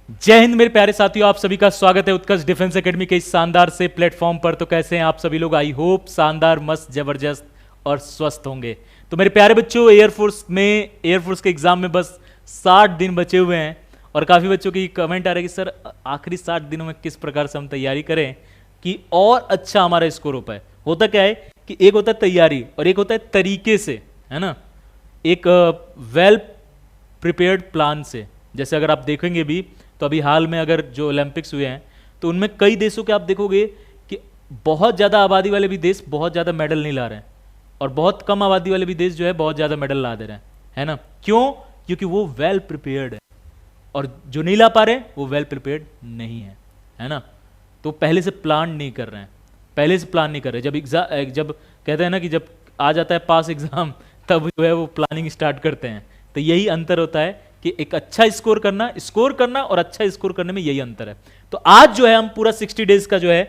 जय हिंद मेरे प्यारे साथियों, आप सभी का स्वागत है उत्कर्ष डिफेंस एकेडमी के इस शानदार से प्लेटफॉर्म पर। तो कैसे हैं आप सभी लोग? आई होप शानदार, मस्त, जबरदस्त और स्वस्थ होंगे। तो मेरे प्यारे बच्चों, एयरफोर्स के एग्जाम में बस 60 दिन बचे हुए हैं और काफ़ी बच्चों की कमेंट आ रहा है कि सर आखिरी 60 दिनों में किस प्रकार से हम तैयारी करें कि और अच्छा हमारा स्कोर हो पाए। होता क्या है कि एक होता है तैयारी और एक होता है तरीके से, है ना, एक वेल प्रिपेयर्ड प्लान से। जैसे अगर आप देखेंगे भी तो अभी हाल में अगर जो ओलंपिक्स हुए हैं तो उनमें कई देशों के आप देखोगे कि बहुत ज़्यादा आबादी वाले भी देश बहुत ज़्यादा मेडल नहीं ला रहे हैं और बहुत कम आबादी वाले भी देश जो है बहुत ज़्यादा मेडल ला दे रहे हैं, है ना। क्यों? क्योंकि वो वेल प्रिपेयर्ड है और जो नहीं ला पा रहे वो वेल प्रिपेयर्ड नहीं है ना। तो पहले से प्लान नहीं कर रहे हैं, पहले से प्लान नहीं कर रहे। जब कहते हैं ना कि जब आ जाता है पास एग्जाम तब जो है वो प्लानिंग स्टार्ट करते हैं। तो यही अंतर होता है कि एक अच्छा स्कोर करना और अच्छा स्कोर करने में यही अंतर है। तो आज जो है हम पूरा 60 डेज का जो है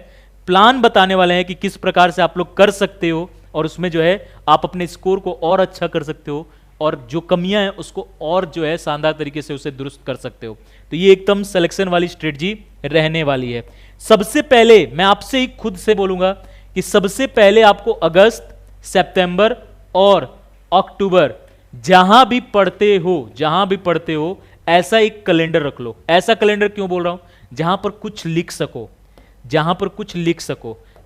प्लान बताने वाले हैं कि किस प्रकार से आप लोग कर सकते हो और उसमें जो है आप अपने स्कोर को और अच्छा कर सकते हो और जो कमियां हैं उसको और जो है शानदार तरीके से उसे दुरुस्त कर सकते हो। तो ये एकदम सिलेक्शन वाली स्ट्रेटजी रहने वाली है। सबसे पहले मैं आपसे ही खुद से बोलूंगा कि सबसे पहले आपको अगस्त, सितंबर और अक्टूबर जहां भी पढ़ते हो ऐसा एक कैलेंडर रख लो। ऐसा कैलेंडर क्यों बोल रहा हूं? जहां पर कुछ लिख सको,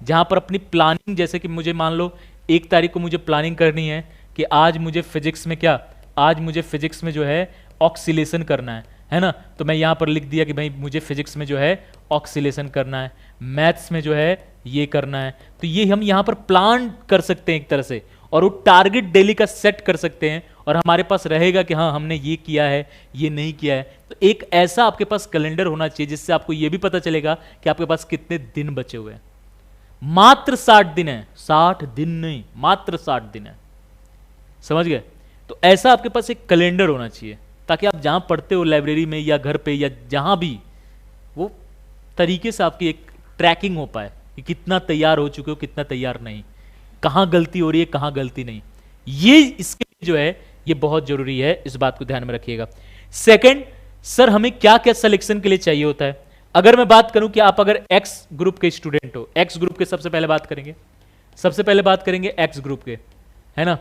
जहां पर अपनी प्लानिंग, जैसे कि मुझे मान लो 1 तारीख को मुझे प्लानिंग करनी है कि आज मुझे फिजिक्स में जो है ऑक्सीलेशन करना है ना। तो मैं यहां पर लिख दिया कि भाई मुझे फिजिक्स में जो है ऑक्सीलेशन करना है, मैथ्स में जो है ये करना है। तो ये हम यहां पर प्लान कर सकते हैं एक तरह से और वो टारगेट डेली का सेट कर सकते हैं और हमारे पास रहेगा कि हाँ हमने ये किया है, ये नहीं किया है। तो एक ऐसा आपके पास कैलेंडर होना चाहिए जिससे आपको ये भी पता चलेगा कि आपके पास कितने दिन बचे हुए हैं। मात्र 60 दिन है, 60 दिन नहीं, मात्र 60 दिन है, समझ गए? तो ऐसा आपके पास एक कैलेंडर होना चाहिए ताकि आप जहां पढ़ते हो, लाइब्रेरी में या घर पे या जहां भी, वो तरीके से आपकी एक ट्रैकिंग हो पाए कि कितना तैयार हो चुके हो, कितना तैयार नहीं, कहां गलती हो रही है, कहां गलती नहीं। ये इसके लिए जो है ये बहुत जरूरी है, इस बात को ध्यान में रखिएगा। सेकंड, सर हमें क्या क्या सिलेक्शन के लिए चाहिए होता है? अगर मैं बात करूं कि आप अगर एक्स ग्रुप के स्टूडेंट हो, एक्स ग्रुप के सबसे पहले बात करेंगे एक्स ग्रुप के, है ना।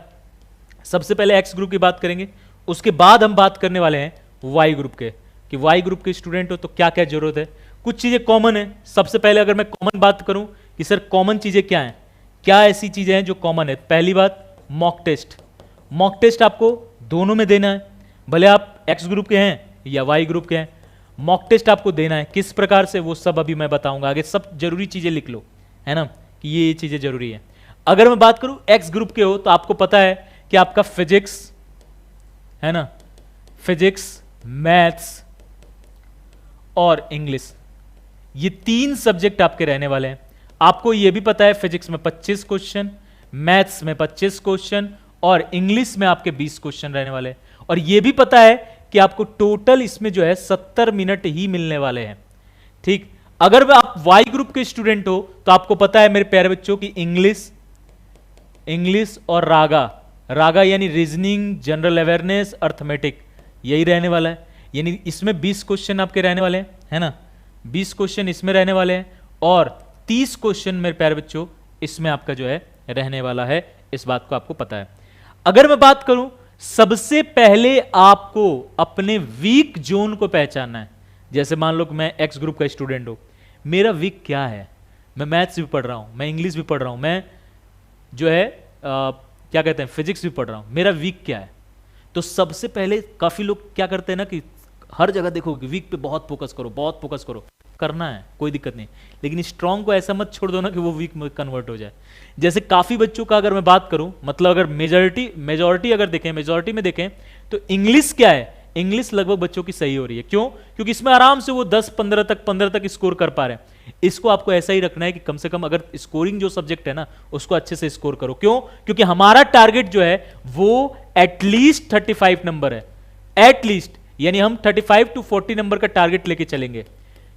सबसे पहले एक्स ग्रुप की बात करेंगे, उसके बाद हम बात करने वाले हैं वाई ग्रुप के कि वाई ग्रुप के स्टूडेंट हो तो क्या क्या जरूरत है। कुछ चीजें कॉमन है। सबसे पहले अगर मैं कॉमन बात करूं कि सर कॉमन चीजें क्या हैं, क्या ऐसी चीजें हैं जो कॉमन है? पहली बात, मॉक टेस्ट आपको दोनों में देना है, भले आप एक्स ग्रुप के हैं या वाई ग्रुप के हैं, मॉक टेस्ट आपको देना है। किस प्रकार से, वो सब अभी मैं बताऊंगा आगे। सब जरूरी चीजें लिख लो, है ना, कि ये चीजें जरूरी है। अगर मैं बात करूं एक्स ग्रुप के हो तो आपको पता है कि आपका फिजिक्स, है ना, फिजिक्स, मैथ्स और इंग्लिश, ये 3 सब्जेक्ट आपके रहने वाले हैं। आपको यह भी पता है फिजिक्स में 25 क्वेश्चन, मैथ्स में 25 क्वेश्चन और इंग्लिश में आपके 20 क्वेश्चन रहने वाले हैं। और यह भी पता है कि आपको टोटल इसमें जो है 70 मिनट ही मिलने वाले हैं। ठीक, अगर आप वाई ग्रुप के स्टूडेंट हो तो आपको पता है मेरे प्यारे बच्चों की इंग्लिश और रागा यानी रीजनिंग, जनरल अवेयरनेस, अर्थमेटिक, यही रहने वाला है। यानी इसमें 20 क्वेश्चन आपके रहने वाले हैं, है ना, 20 क्वेश्चन इसमें रहने वाले हैं और 30 क्वेश्चन मेरे प्यारे बच्चों इसमें आपका जो है रहने वाला है। इस बात को आपको पता है। अगर मैं बात करूं, सबसे पहले आपको अपने वीक जोन को पहचानना है। जैसे मान लो कि मैं एक्स ग्रुप का स्टूडेंट हूं, मेरा वीक क्या है? मैं मैथ्स भी पढ़ रहा हूं, मैं इंग्लिश भी पढ़ रहा हूं, मैं जो है क्या कहते हैं, फिजिक्स भी पढ़ रहा हूं, मेरा वीक क्या है? तो सबसे पहले काफी लोग क्या करते हैं ना कि हर जगह देखो कि वीक पे बहुत फोकस करो, करना है, कोई दिक्कत नहीं, लेकिन स्ट्रांग को ऐसा मत छोड़ दो ना कि वो वीक में कन्वर्ट हो जाए। जैसे काफी बच्चों का अगर मैं बात करूं, मतलब अगर मेजॉरिटी अगर देखें, मेजॉरिटी में देखें तो इंग्लिश क्या है, इंग्लिश लगभग बच्चों की सही हो रही है। क्यों? क्योंकि इसमें आराम से वो 10-15 तक स्कोर कर पा रहे हैं। इसको आपको ऐसा ही रखना है कि कम से कम अगर स्कोरिंग जो सब्जेक्ट है ना उसको अच्छे से स्कोर करो। क्यों? क्योंकि हमारा टारगेट जो है वो एटलीस्ट 35 नंबर है, एटलीस्ट, यानी हम 35 to 40 नंबर का टारगेट लेके चलेंगे।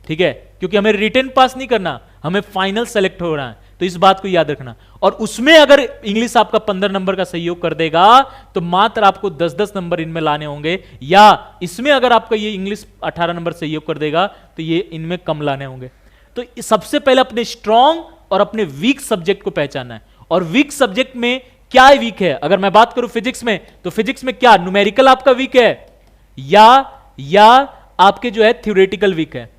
ठीक है, क्योंकि हमें रिटन पास नहीं करना, हमें फाइनल सेलेक्ट हो रहा है। तो इस बात को याद रखना। और उसमें अगर इंग्लिश आपका 15 नंबर का सहयोग कर देगा तो मात्र आपको 10-10 नंबर इनमें लाने होंगे, या इसमें अगर आपका ये इंग्लिश 18 नंबर सहयोग कर देगा तो ये इनमें कम लाने होंगे। तो सबसे पहले अपने स्ट्रॉन्ग और अपने वीक सब्जेक्ट को पहचानना है। और वीक सब्जेक्ट में क्या वीक है? अगर मैं बात करूं फिजिक्स में, तो फिजिक्स में क्या न्यूमेरिकल आपका वीक है, या आपके जो है थ्योरेटिकल वीक है।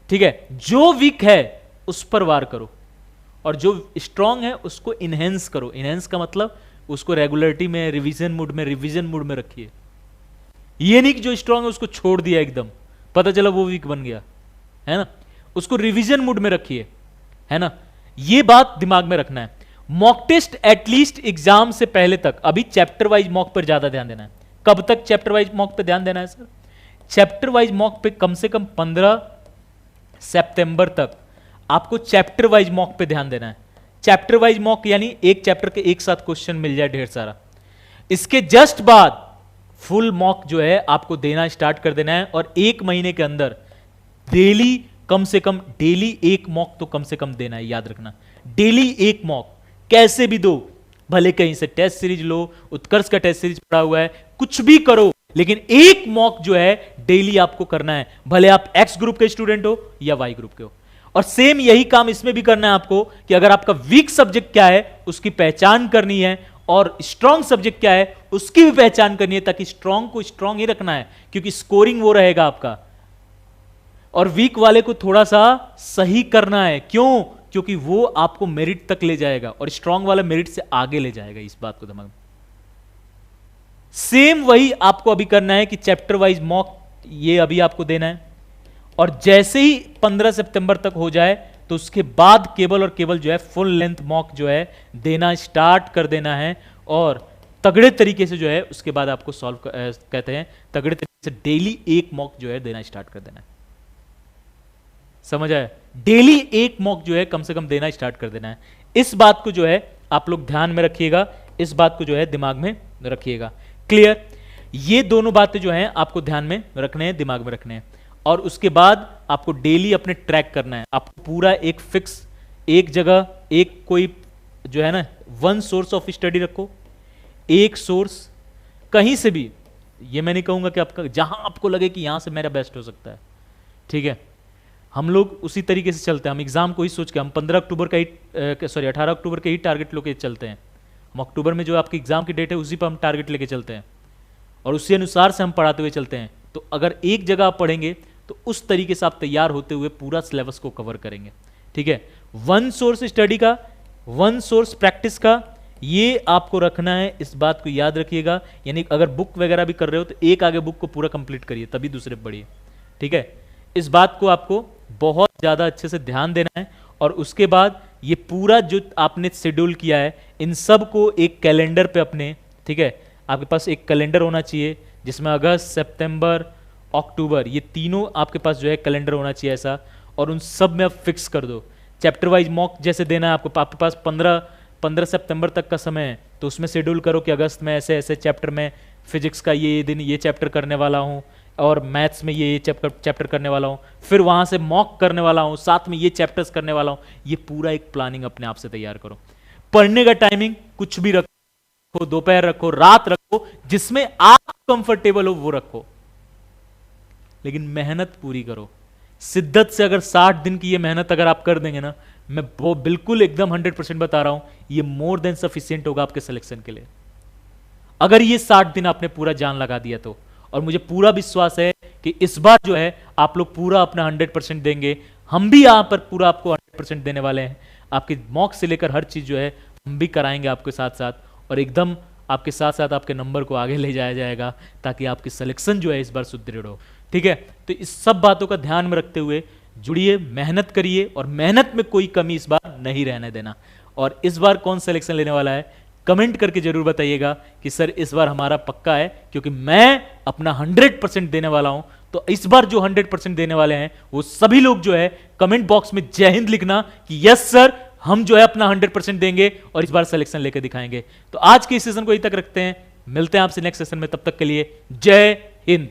ठीक है, जो वीक है उस पर वार करो और जो स्ट्रांग है उसको इनहेंस करो। इनहेंस का मतलब उसको रेगुलरिटी में, रिवीजन मूड में रखिए। ये नहीं कि जो स्ट्रांग है उसको छोड़ दिया एकदम, पता चला वो वीक बन गया, है ना। उसको रिवीजन मूड में रखिए, है ना। ये बात दिमाग में रखना है। मॉक टेस्ट एटलीस्ट एग्जाम से पहले तक, अभी चैप्टर वाइज मॉक पर ज्यादा ध्यान देना है। कब तक चैप्टर वाइज मॉक पे ध्यान देना है सर? चैप्टर वाइज मॉक पे कम से कम 15 सितंबर तक आपको चैप्टर वाइज मॉक पे ध्यान देना है। चैप्टर वाइज मॉक यानी एक चैप्टर के एक साथ क्वेश्चन मिल जाए ढेर सारा। इसके जस्ट बाद फुल मॉक जो है आपको देना स्टार्ट कर देना है, और एक महीने के अंदर डेली कम से कम डेली एक मॉक तो कम से कम देना है। याद रखना, डेली एक मॉक कैसे भी दो, भले कहीं से टेस्ट सीरीज लो, उत्कर्ष का टेस्ट सीरीज पड़ा हुआ है, कुछ भी करो, लेकिन एक मॉक जो है डेली आपको करना है, भले आप एक्स ग्रुप के स्टूडेंट हो या वाई ग्रुप के हो। और सेम यही काम इसमें भी करना है आपको कि अगर आपका वीक सब्जेक्ट क्या है उसकी पहचान करनी है, और स्ट्रॉन्ग सब्जेक्ट क्या है उसकी भी पहचान करनी है, ताकि स्ट्रॉन्ग को स्ट्रॉन्ग ही रखना है, क्योंकि स्कोरिंग वो रहेगा आपका। और वीक वाले को थोड़ा सा सही करना है, क्यों? क्योंकि वो आपको मेरिट तक ले जाएगा और स्ट्रॉन्ग वाला मेरिट से आगे ले जाएगा। इस बात को दिमाग में, सेम वही आपको अभी करना है कि चैप्टर वाइज मॉक ये अभी आपको देना है, और जैसे ही 15 सितंबर तक हो जाए तो उसके बाद केवल और केवल जो है फुल लेंथ मॉक जो है देना स्टार्ट कर देना है, और तगड़े तरीके से जो है उसके बाद आपको सॉल्व कहते हैं तगड़े तरीके से डेली एक मॉक जो है देना स्टार्ट कर देना है। समझ आया? डेली एक मॉक जो है कम से कम देना स्टार्ट कर देना है। इस बात को जो है आप लोग ध्यान में रखिएगा, इस बात को जो है दिमाग में रखिएगा। क्लियर? ये दोनों बातें जो हैं आपको ध्यान में रखने हैं, दिमाग में रखने हैं। और उसके बाद आपको डेली अपने ट्रैक करना है। आपको पूरा एक फिक्स एक जगह एक कोई जो है ना वन सोर्स ऑफ स्टडी रखो, एक सोर्स कहीं से भी। ये मैं नहीं कहूंगा कि आपका जहां आपको लगे कि यहां से मेरा बेस्ट हो सकता है, ठीक है, हम लोग उसी तरीके से चलते हैं। हम एग्जाम को ही सोच के हम 18 अक्टूबर के ही टारगेट लेके चलते हैं। हम अक्टूबर में जो आपकी एग्जाम की डेट है उसी पर हम टारगेट लेके चलते हैं, और उसी अनुसार से हम पढ़ाते हुए चलते हैं। तो अगर एक जगह आप पढ़ेंगे तो उस तरीके से आप तैयार होते हुए पूरा सिलेबस को कवर करेंगे, ठीक है। वन सोर्स स्टडी का, वन सोर्स प्रैक्टिस का, ये आपको रखना है, इस बात को याद रखिएगा। यानी अगर बुक वगैरह भी कर रहे हो तो एक आगे बुक को पूरा कंप्लीट करिए, तभी दूसरे पढ़िए, ठीक है। इस बात को आपको बहुत ज्यादा अच्छे से ध्यान देना है। और उसके बाद ये पूरा जो आपने शेड्यूल किया है इन सब को एक कैलेंडर पे अपने, ठीक है, आपके पास एक कैलेंडर होना चाहिए जिसमें अगस्त, सितंबर, अक्टूबर ये तीनों आपके पास जो है कैलेंडर होना चाहिए ऐसा, और उन सब में आप फिक्स कर दो। चैप्टर वाइज मॉक जैसे देना है आपको, आपके पास 15 सितंबर तक का समय है, तो उसमें शेड्यूल करो कि अगस्त में ऐसे ऐसे चैप्टर में फिजिक्स का ये दिन ये चैप्टर करने वाला हूँ, और मैथ्स में ये चैप्टर करने वाला हूँ, फिर वहाँ से मॉक करने वाला हूँ, साथ में ये चैप्टर्स करने वाला हूँ। ये पूरा एक प्लानिंग अपने आप से तैयार करो। पढ़ने का टाइमिंग कुछ भी रखो, दोपहर रखो, रात रखो, जिसमें आप कंफर्टेबल हो वो रखो, लेकिन मेहनत पूरी करो। शिद्दत से अगर 60 दिन की ये मेहनत अगर आप कर देंगे ना, मैं वो बिल्कुल एकदम 100% बता रहा हूं, ये मोर देन सफिशिएंट होगा आपके सिलेक्शन के लिए। अगर ये 60 दिन आपने पूरा जान लगा दिया तो, और मुझे पूरा विश्वास है कि इस बार जो है आप लोग पूरा अपना 100% देंगे। हम भी यहां पर पूरा आपको 100% देने वाले हैं। आपके मॉक से लेकर हर चीज जो है हम भी कराएंगे आपके साथ साथ, और एकदम आपके साथ साथ आपके नंबर को आगे ले जाया जाएगा, ताकि आपकी सिलेक्शन जो है इस बार सुदृढ़ हो, ठीक है। तो इस सब बातों का ध्यान में रखते हुए जुड़िए, मेहनत करिए, और मेहनत में कोई कमी इस बार नहीं रहने देना। और इस बार कौन सिलेक्शन लेने वाला है कमेंट करके जरूर बताइएगा कि सर इस बार हमारा पक्का है, क्योंकि मैं अपना 100% देने वाला हूं। तो इस बार जो 100% देने वाले हैं वो सभी लोग जो है कमेंट बॉक्स में जय हिंद लिखना कि यस सर हम जो है अपना 100% देंगे और इस बार सिलेक्शन लेकर दिखाएंगे। तो आज के इस सेशन को यहीं तक रखते हैं, मिलते हैं आपसे नेक्स्ट सेशन में, तब तक के लिए जय हिंद।